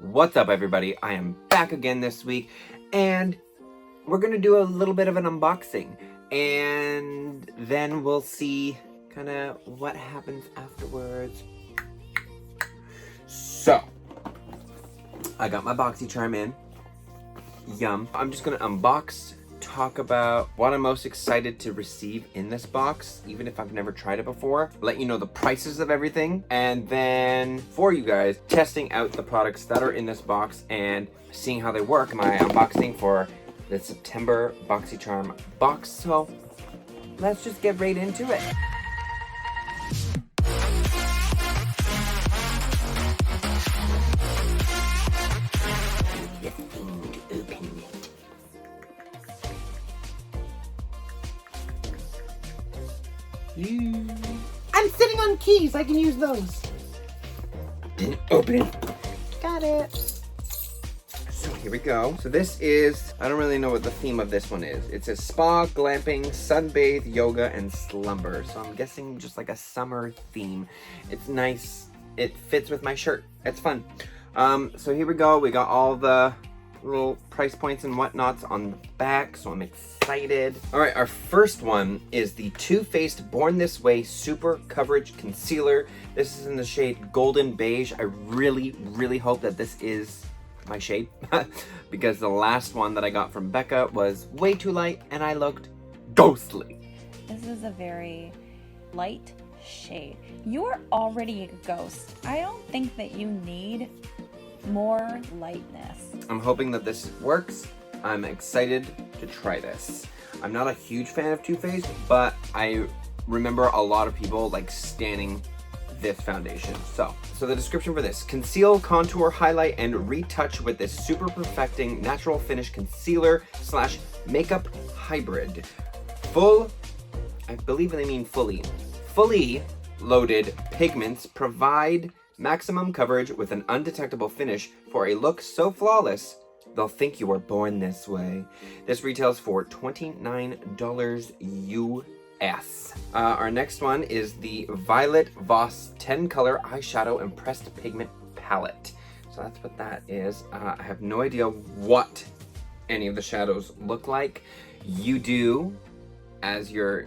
What's up, everybody? I am back again this week, and we're gonna do a little bit of an unboxing, and then we'll see kind of what happens afterwards. So, I got my BoxyCharm in. Yum. I'm just gonna unbox, talk about what I'm most excited to receive in this box, even if I've never tried it before, let you know the prices of everything, and then for you guys, testing out the products that are in this box and seeing how they work. My unboxing for the September BoxyCharm box, so let's just get right into it. I'm sitting on keys. I can use those. Didn't open it. Got it. So here we go. So this is, I don't really know what the theme of this one is. It says spa, glamping, sunbathe, yoga, and slumber. So I'm guessing just like a summer theme. It's nice. It fits with my shirt. It's fun. So here we go. We got all the little price points and whatnots on the back, so I'm excited. All right, our first one is the Too Faced Born This Way Super Coverage Concealer. This is in the shade Golden Beige. I really hope that this is my shade because the last one that I got from Becca was way too light and I looked ghostly. This is a very light shade. You're already a ghost. I don't think that you need more lightness. I'm hoping that this works. I'm excited to try this. I'm not a huge fan of Too Faced, but I remember a lot of people like standing this foundation. So the description for this: conceal, contour, highlight, and retouch with this super perfecting natural finish concealer slash makeup hybrid. I believe they mean fully loaded pigments provide maximum coverage with an undetectable finish for a look so flawless they'll think you were born this way. This retails for $29 US. Our next one is the Violet Voss 10 color eyeshadow impressed pigment palette. So that's what that is. I have no idea what any of the shadows look like. You do, as you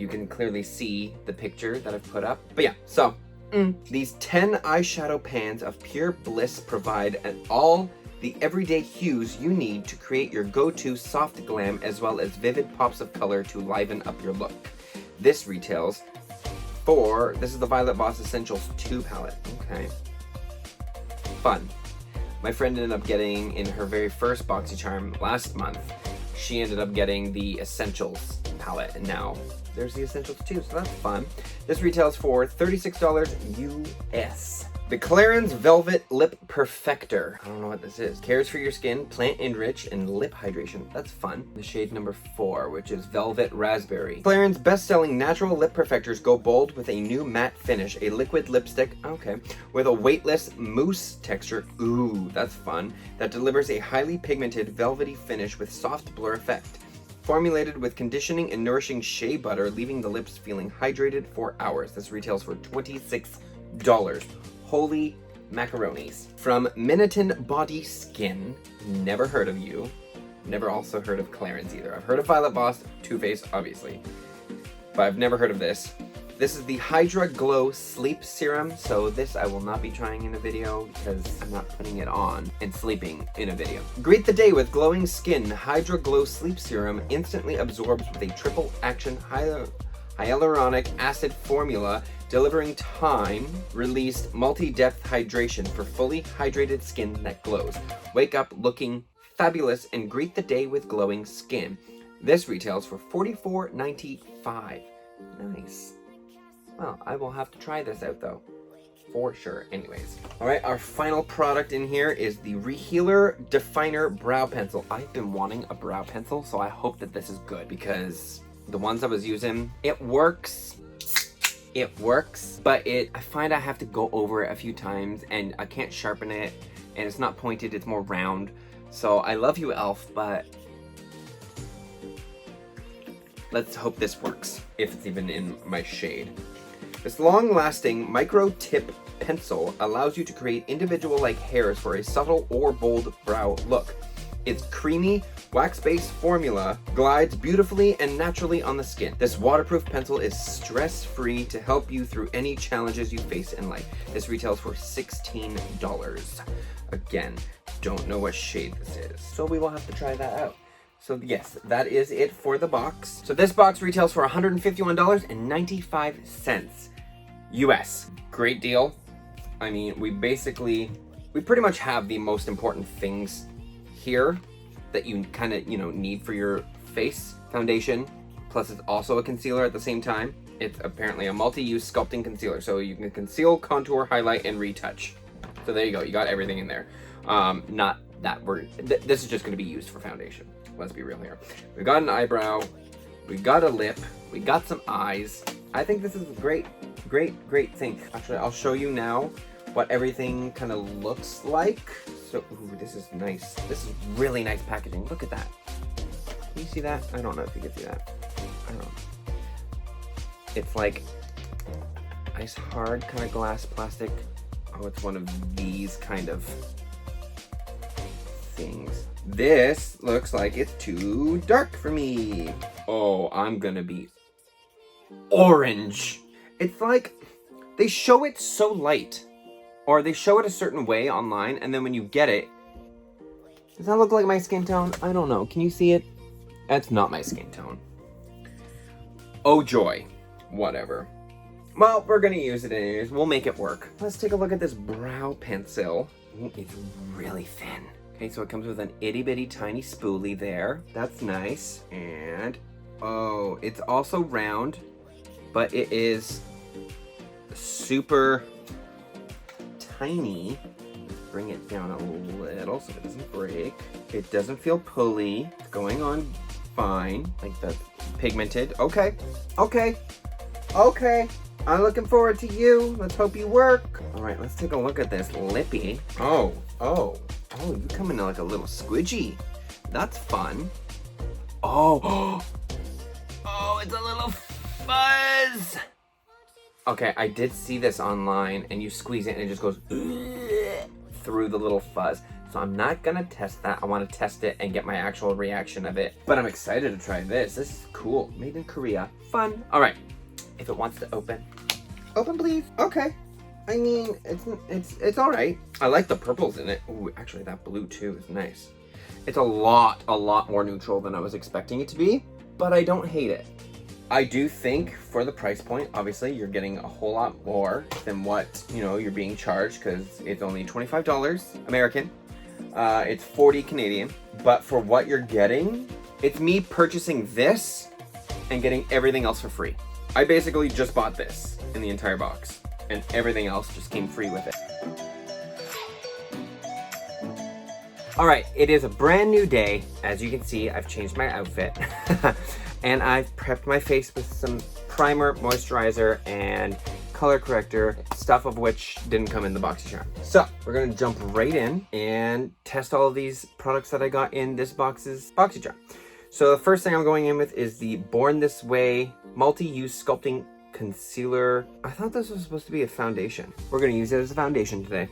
can clearly see the picture that I've put up. But yeah, so these 10 eyeshadow pans of pure bliss provide all the everyday hues you need to create your go-to soft glam, as well as vivid pops of color to liven up your look. This retails for, this is the Violet Voss Essentials 2 palette. Okay. Fun. My friend ended up getting, in her very first BoxyCharm last month, she ended up getting the Essentials palette, and now there's the Essentials too, so that's fun. This retails for $36 US. The Clarins Velvet Lip Perfector. I don't know what this is. Cares for your skin, plant enrich, and lip hydration. That's fun. The shade number 4, which is Velvet Raspberry. Clarins best-selling natural lip perfectors go bold with a new matte finish. A liquid lipstick, okay, with a weightless mousse texture. Ooh, that's fun. That delivers a highly pigmented velvety finish with soft blur effect. Formulated with conditioning and nourishing shea butter, leaving the lips feeling hydrated for hours. This retails for $26. Holy macaronis. From Miniton Body Skin, never heard of you. Never also heard of Clarins either. I've heard of Violet Voss, Too Faced, obviously, but I've never heard of this. This is the Hydra Glow Sleep Serum, so this I will not be trying in a video because I'm not putting it on and sleeping in a video. Greet the day with glowing skin. Hydra Glow Sleep Serum instantly absorbs with a triple action hyaluronic acid formula, delivering time-released multi-depth hydration for fully hydrated skin that glows. Wake up looking fabulous and greet the day with glowing skin. This retails for $44.95. Nice. Well, I will have to try this out though, for sure. Anyways, all right, our final product in here is the Rehealer Definer Brow Pencil. I've been wanting a brow pencil, so I hope that this is good because the ones I was using, it works, but I find I have to go over it a few times and I can't sharpen it, and it's not pointed, it's more round. So I love you, Elf, but let's hope this works, if it's even in my shade. This long-lasting micro-tip pencil allows you to create individual-like hairs for a subtle or bold brow look. Its creamy, wax-based formula glides beautifully and naturally on the skin. This waterproof pencil is stress-free to help you through any challenges you face in life. This retails for $16. Again, don't know what shade this is, so we will have to try that out. So yes, that is it for the box. So this box retails for $151.95 US. Great deal. I mean, we pretty much have the most important things here that you kind of, need for your face. Foundation, plus it's also a concealer at the same time. It's apparently a multi-use sculpting concealer, so you can conceal, contour, highlight, and retouch. So there you go, you got everything in there. Not that this is just going to be used for foundation. Let's be real here. We got an eyebrow, we got a lip, we got some eyes. I think this is a great thing. Actually, I'll show you now what everything kind of looks like. So, ooh, this is nice. This is really nice packaging. Look at that. Can you see that? I don't know if you can see that. I don't know. It's like nice hard kind of glass plastic. Oh, it's one of these kind of things. This looks like it's too dark for me. Oh, I'm gonna be orange. It's like they show it so light, or they show it a certain way online, and then when you get it, does that look like my skin tone? I don't know. Can you see it? That's not my skin tone. Oh joy. Whatever. Well, we're gonna use it anyways. We'll make it work. Let's take a look at this brow pencil. Ooh, it's really thin. Okay, so it comes with an itty bitty tiny spoolie there. That's nice. And, oh, it's also round, but it is super tiny. Bring it down a little so it doesn't break. It doesn't feel pulley. It's going on fine. Like that's pigmented. Okay. I'm looking forward to you. Let's hope you work. All right, let's take a look at this lippy. Oh, you come in like a little squidgy. That's fun. Oh, it's a little fuzz. Okay, I did see this online, and you squeeze it and it just goes through the little fuzz. So I'm not gonna test that. I wanna test it and get my actual reaction of it. But I'm excited to try this. This is cool. Made in Korea. Fun. All right, if it wants to open. Open, please. Okay. I mean, it's all right. I like the purples in it. Ooh, actually that blue too is nice. It's a lot more neutral than I was expecting it to be, but I don't hate it. I do think for the price point, obviously you're getting a whole lot more than what, you're being charged, because it's only $25 American. It's 40 Canadian, but for what you're getting, it's me purchasing this and getting everything else for free. I basically just bought this in the entire box, and everything else just came free with it. All right, it is a brand new day. As you can see, I've changed my outfit and I've prepped my face with some primer, moisturizer, and color corrector, stuff of which didn't come in the BoxyCharm. So we're gonna jump right in and test all of these products that I got in this box's BoxyCharm. So the first thing I'm going in with is the Born This Way Multi-Use Sculpting Concealer. I thought this was supposed to be a foundation. We're gonna use it as a foundation today.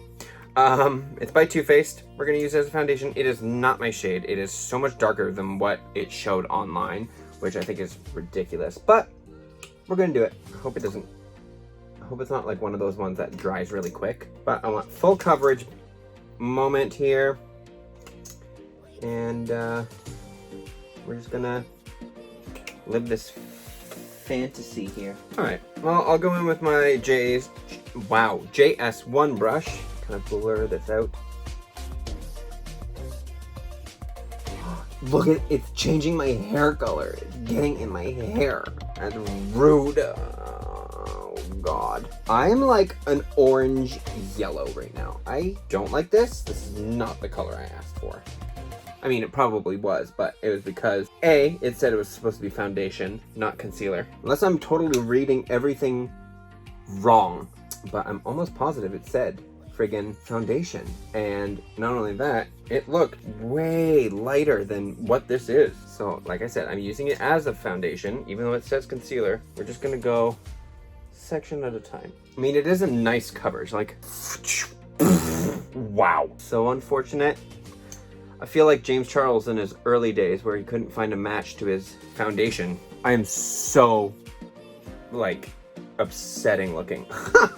It's by Too Faced. We're gonna use it as a foundation. It is not my shade. It is so much darker than what it showed online, which I think is ridiculous, but we're gonna do it. I hope it's not like one of those ones that dries really quick, but I want full coverage moment here. And, we're just gonna live this fantasy here. All right, well, I'll go in with my JS1 brush. Kind of blur this out. Look at it's changing my hair color. It's getting in my hair. That's rude. Oh god. I'm like an orange yellow right now. I don't like this. This is not the color I asked for. I mean, it probably was, but it was because A, it said it was supposed to be foundation, not concealer. Unless I'm totally reading everything wrong, but I'm almost positive it said friggin' foundation. And not only that, it looked way lighter than what this is. So like I said, I'm using it as a foundation, even though it says concealer. We're just gonna go section at a time. I mean, it is a nice coverage, like, wow. So unfortunate. I feel like James Charles in his early days where he couldn't find a match to his foundation. I am so, like, upsetting looking.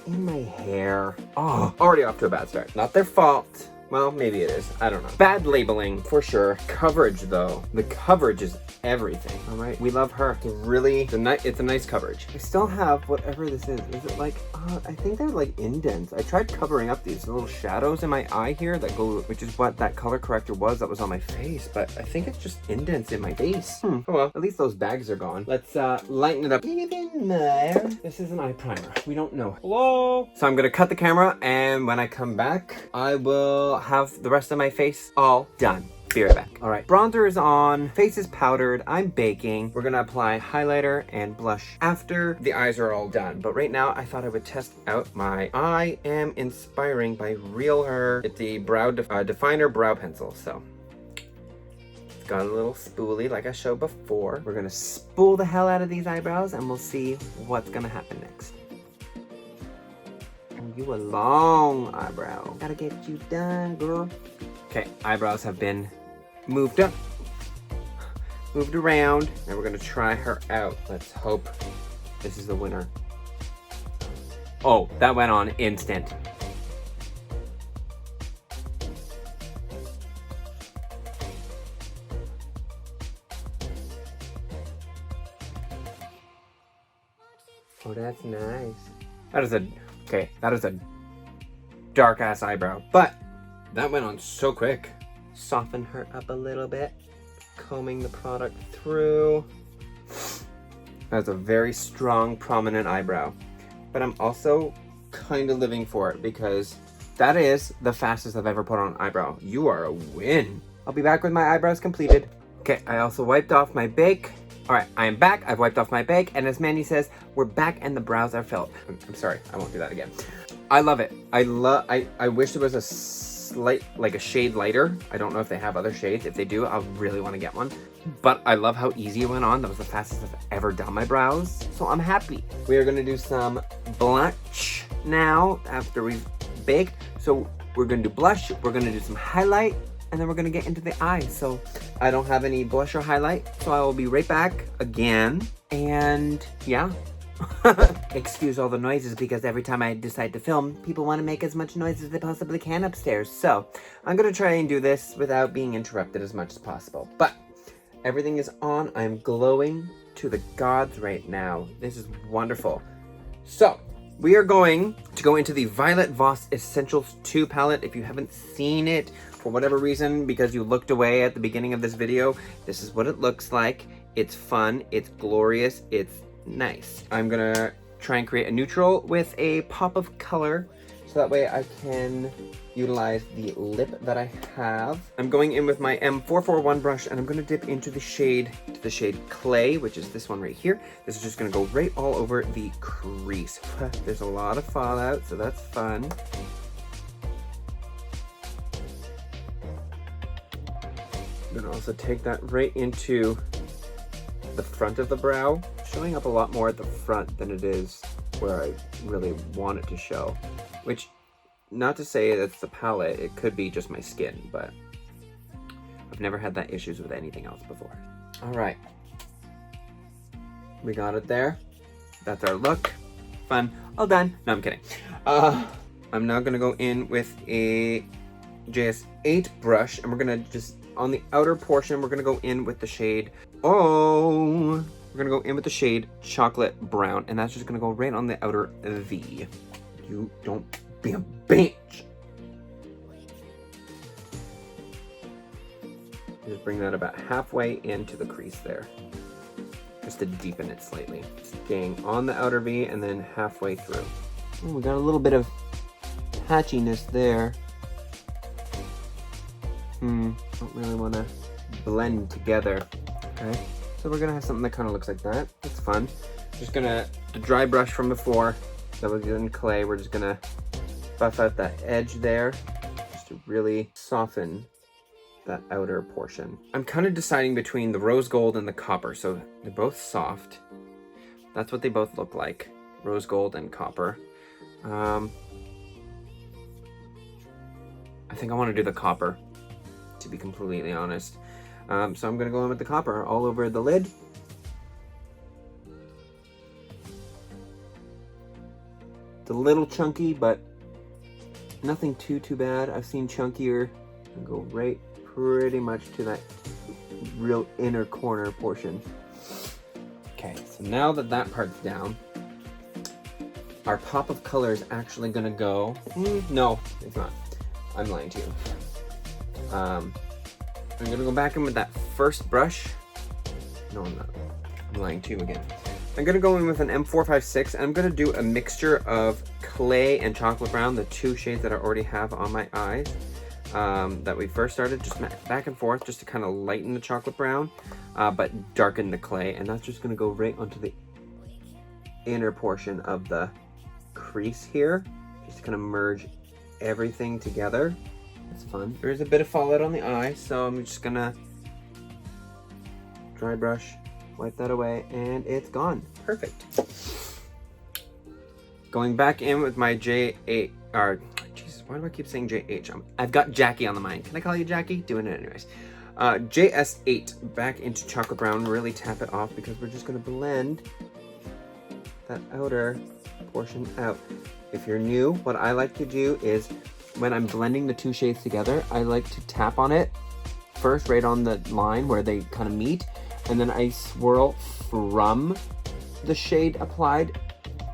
In my hair. Oh, already off to a bad start. Not their fault. Well, maybe it is. I don't know. Bad labeling, for sure. Coverage, though. The coverage is everything, all right? We love her. It's really, it's a nice coverage. I still have whatever this is. Is it like, I think they're like indents. I tried covering up these little shadows in my eye here that go, which is what that color corrector was that was on my face, but I think it's just indents in my face. Oh well, at least those bags are gone. Let's lighten it up even more. This is an eye primer. We don't know. Hello? So I'm gonna cut the camera, and when I come back, I will have the rest of my face all done. Be right back. All right, bronzer is on, face is powdered, I'm baking. We're gonna apply highlighter and blush after the eyes are all done. But right now, I thought I would test out my I Am Inspiring by Real Her. It's the brow definer brow pencil, so. It's got a little spoolie like I showed before. We're gonna spool the hell out of these eyebrows and we'll see what's gonna happen next. You a long eyebrow. Gotta get you done, girl. Okay, eyebrows have been moved up, moved around, and we're gonna try her out. Let's hope this is the winner. Oh, that went on instant. Oh, that's nice. That is a dark ass eyebrow, but that went on so quick. Soften her up a little bit, combing the product through. That's a very strong, prominent eyebrow, but I'm also kind of living for it because that is the fastest I've ever put on an eyebrow. You are a win. I'll be back with my eyebrows completed. Okay, I also wiped off my bake. All right, I am back. I've wiped off my bake, and as Mandy says, we're back and the brows are filled. I'm sorry, I won't do that again. I love it. I wish there was a slight, like a shade lighter. I don't know if they have other shades. If they do, I'll really want to get one. But I love how easy it went on. That was the fastest I've ever done my brows. So I'm happy. We are gonna do some blush now after we've baked. So we're gonna do blush, we're gonna do some highlight, and then we're gonna get into the eyes. So I don't have any blush or highlight, so I will be right back again. And yeah. Excuse all the noises because every time I decide to film, people want to make as much noise as they possibly can upstairs. So I'm gonna try and do this without being interrupted as much as possible. But everything is on. I'm glowing to the gods right now. This is wonderful. So we are going to go into the Violet Voss Essentials 2 palette. If you haven't seen it for whatever reason, because you looked away at the beginning of this video, this is what it looks like. It's fun, it's glorious, it's nice. I'm gonna try and create a neutral with a pop of color so that way I can utilize the lip that I have. I'm going in with my M441 brush and I'm gonna dip into the shade Clay, which is this one right here. This is just gonna go right all over the crease. There's a lot of fallout, so that's fun. I'm gonna also take that right into the front of the brow, showing up a lot more at the front than it is where I really want it to show. Which, not to say that's the palette, it could be just my skin, but I've never had that issues with anything else before. All right, we got it there. That's our look. Fun, all done. No, I'm kidding. I'm now gonna go in with a JS8 brush and we're gonna just, on the outer portion, we're gonna go in with the shade, we're gonna go in with the shade Chocolate Brown, and that's just gonna go right on the outer V. You don't be a bitch. Just bring that about halfway into the crease there, just to deepen it slightly. Staying on the outer V and then halfway through. Oh, we got a little bit of patchiness there. Don't really want to blend together. Okay, so we're gonna have something that kind of looks like that. It's fun. Just gonna, the dry brush from before that was in clay, we're just gonna buff out that edge there just to really soften that outer portion. I'm kind of deciding between the rose gold and the copper, so they're both soft. That's what they both look like. rose gold and copper. I think I want to do the copper, to be completely honest. So I'm gonna go in with the copper all over the lid. It's a little chunky, but nothing too bad. I've seen chunkier. And go right pretty much to that real inner corner portion. Okay, so now that that part's down, our pop of color is actually gonna go, no, it's not. I'm lying to you. I'm gonna go back in with that first brush. No, I'm not. I'm lying to you again. I'm gonna go in with an M456, and I'm gonna do a mixture of clay and chocolate brown, the two shades that I already have on my eyes that we first started, just back and forth, just to kind of lighten the chocolate brown, but darken the clay. And that's just gonna go right onto the inner portion of the crease here, just to kind of merge everything together. It's fun. There's a bit of fallout on the eye, so I'm just gonna dry brush, wipe that away, and it's gone. Perfect. Going back in with my J8, or Jesus, why do I keep saying JH? I've got Jackie on the mind. Can I call you Jackie? Doing it anyways. JS8 back into chocolate brown. Really tap it off because we're just gonna blend that outer portion out. If you're new, what I like to do is when I'm blending the two shades together, I like to tap on it first, right on the line where they kind of meet, and then I swirl from the shade applied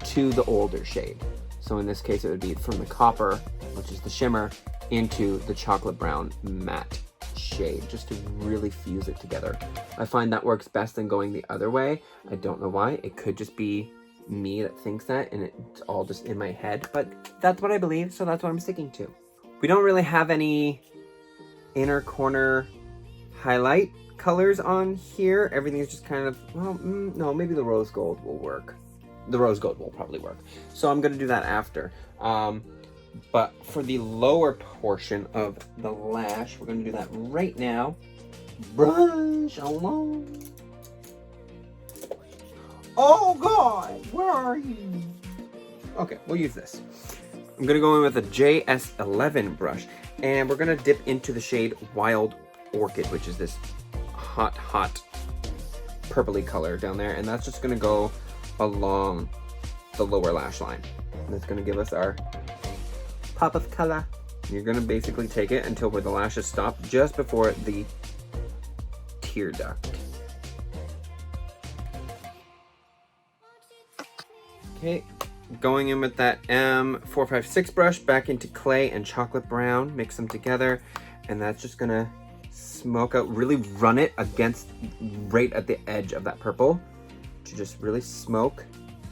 to the older shade. So in this case, it would be from the copper, which is the shimmer, into the chocolate brown matte shade, just to really fuse it together. I find that works best than going the other way. I don't know why. It could just be me that thinks that, and it's all just in my head, but that's what I believe, so that's what I'm sticking to. We don't really have any inner corner highlight colors on here. Everything is just kind of, well, no, maybe the rose gold will work. The rose gold will probably work. So I'm gonna do that after. But for the lower portion of the lash, we're gonna do that right now. Brush along. Oh God, where are you? Okay, we'll use this. I'm gonna go in with a JS11 brush, and we're gonna dip into the shade Wild Orchid, which is this hot purpley color down there, and that's just gonna go along the lower lash line. And it's gonna give us our pop of color. You're gonna basically take it until where the lashes stop, just before the tear duct. Okay, going in with that M456 brush back into clay and chocolate brown, mix them together, and that's just gonna smoke out, really run it against right at the edge of that purple to just really smoke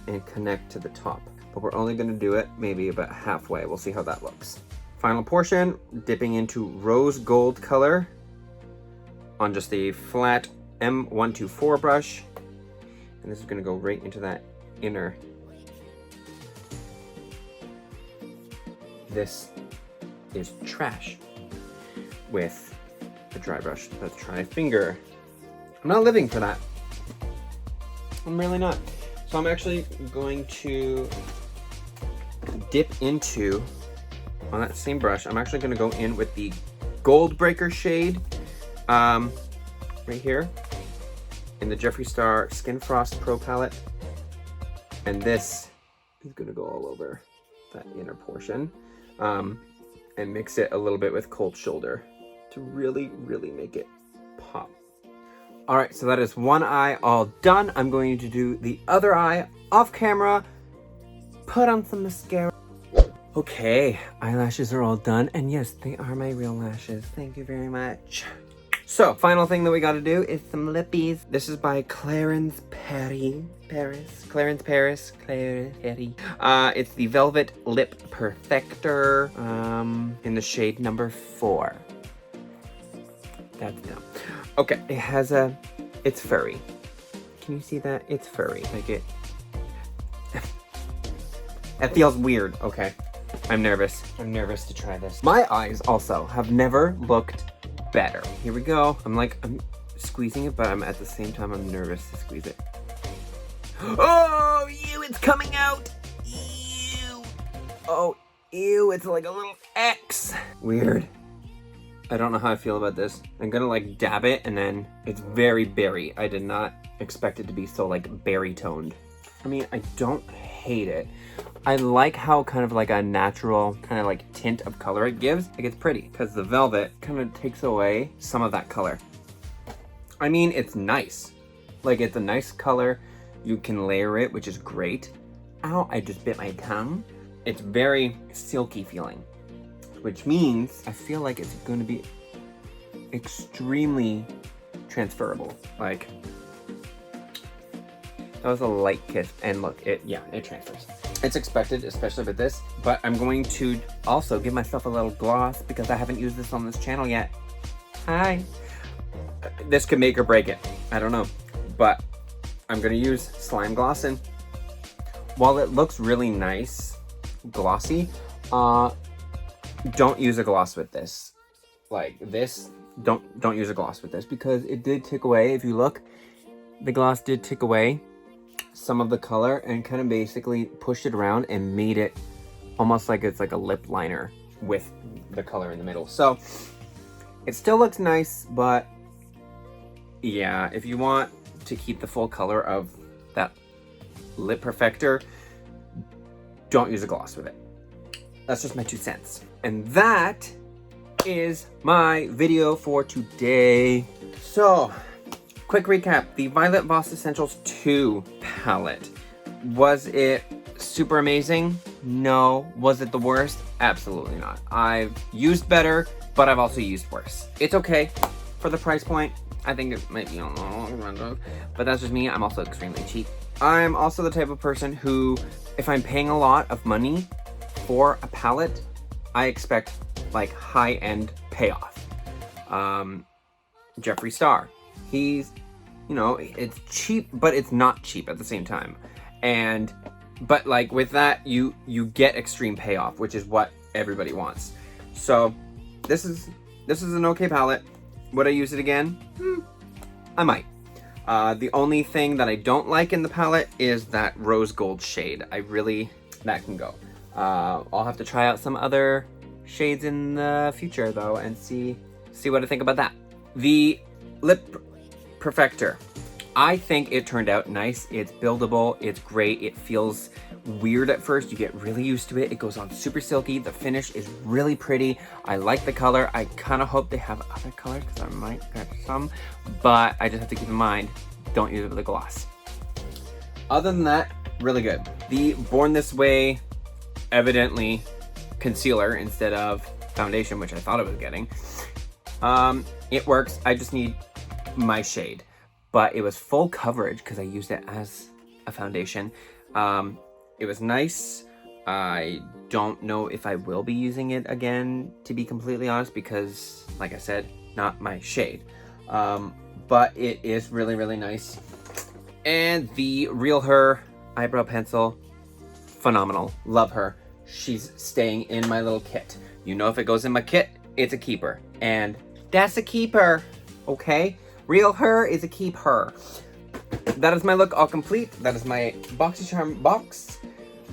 and connect to the top. But we're only gonna do it maybe about halfway. We'll see how that looks. Final portion, dipping into rose gold color on just a flat M124 brush, and this is gonna go right into that inner. This is trash with a dry brush. Let's try a finger. I'm not living for that. I'm really not. So I'm actually going to dip into, on that same brush, I'm actually gonna go in with the Gold Breaker shade right here in the Jeffree Star Skin Frost Pro Palette. And this is gonna go all over that inner portion. And mix it a little bit with Cold Shoulder to really make it pop. All right, so that is one eye all done. I'm going to do the other eye off camera, put on some mascara. Okay, eyelashes are all done, and yes, they are my real lashes. Thank you very much. So, final thing that we gotta do is some lippies. This is by Clarence Perry. Clarence Perry. It's the Velvet Lip Perfector in the shade number 4. That's dumb. Okay, it has it's furry. Can you see that? It's furry. Like it feels weird. Okay, I'm nervous. I'm nervous to try this. My eyes also have never looked better. Here we go. I'm squeezing it, but I'm at the same time I'm nervous to squeeze it. Oh, ew, it's coming out. Ew. Oh, ew, it's like a little X. Weird. I don't know how I feel about this. I'm gonna like dab it and then it's very berry. I did not expect it to be so like berry toned. I mean, I don't hate it. I like how kind of like a natural kind of like tint of color it gives. Like it's pretty because the velvet kind of takes away some of that color. I mean, it's nice. Like it's a nice color. You can layer it, which is great. Ow, I just bit my tongue. It's very silky feeling, which means I feel like it's going to be extremely transferable. Like, that was a light kiss, and look, it transfers. It's expected, especially with this, but I'm going to also give myself a little gloss because I haven't used this on this channel yet. Hi. This could make or break it. I don't know, but I'm gonna use slime gloss, and while it looks really nice, glossy, don't use a gloss with this. Like this, don't use a gloss with this because it did take away, if you look, the gloss did take away some of the color and kind of basically pushed it around and made it almost like it's like a lip liner with the color in the middle. So it still looks nice, but yeah, if you want to keep the full color of that lip perfector, don't use a gloss with it. That's just my 2 cents. And that is my video for today. So, quick recap. The Violet Voss Essentials 2 palette. Was it super amazing? No. Was it the worst? Absolutely not. I've used better, but I've also used worse. It's okay for the price point. I think it might be on the long run, but that's just me. I'm also extremely cheap. I'm also the type of person who, if I'm paying a lot of money for a palette, I expect like high-end payoff. Jeffree Star, he's, you know, it's cheap, but it's not cheap at the same time. But like with that, you get extreme payoff, which is what everybody wants. So this is an okay palette. Would I use it again? I might. The only thing that I don't like in the palette is that rose gold shade. That can go. I'll have to try out some other shades in the future though and see what I think about that. The lip perfector. I think it turned out nice. It's buildable. It's great. It feels weird at first. You get really used to it. It goes on super silky. The finish is really pretty. I like the color. I kind of hope they have other colors because I might get some, but I just have to keep in mind, don't use it with a gloss. Other than that, really good. The Born This Way, evidently concealer instead of foundation, which I thought I was getting. It works. I just need my shade. But it was full coverage because I used it as a foundation. It was nice. I don't know if I will be using it again, to be completely honest, because, like I said, not my shade. But it is really, really nice. And the Real Her eyebrow pencil, phenomenal. Love her. She's staying in my little kit. You know, if it goes in my kit, it's a keeper. And that's a keeper, okay? Real Her is a keep her. That is my look all complete. That is my BoxyCharm box.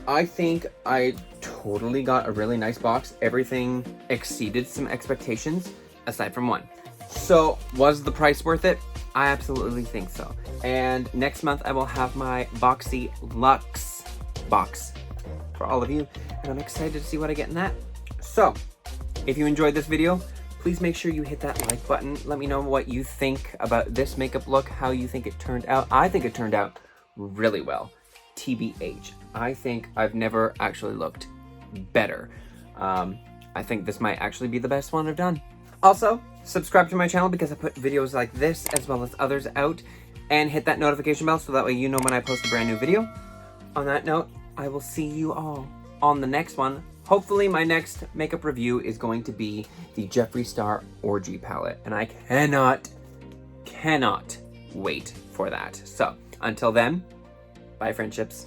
I think I totally got a really nice box. Everything exceeded some expectations, aside from one. So, was the price worth it? I absolutely think so. And next month I will have my Boxy Luxe box for all of you. And I'm excited to see what I get in that. So, if you enjoyed this video, please make sure you hit that like button. Let me know what you think about this makeup look, how you think it turned out. I think it turned out really well. TBH. I think I've never actually looked better. I think this might actually be the best one I've done. Also, subscribe to my channel because I put videos like this as well as others out, and hit that notification bell so that way you know when I post a brand new video. On that note, I will see you all on the next one. Hopefully my next makeup review is going to be the Jeffree Star Orgy palette, and I cannot wait for that. So, until then, bye friendships.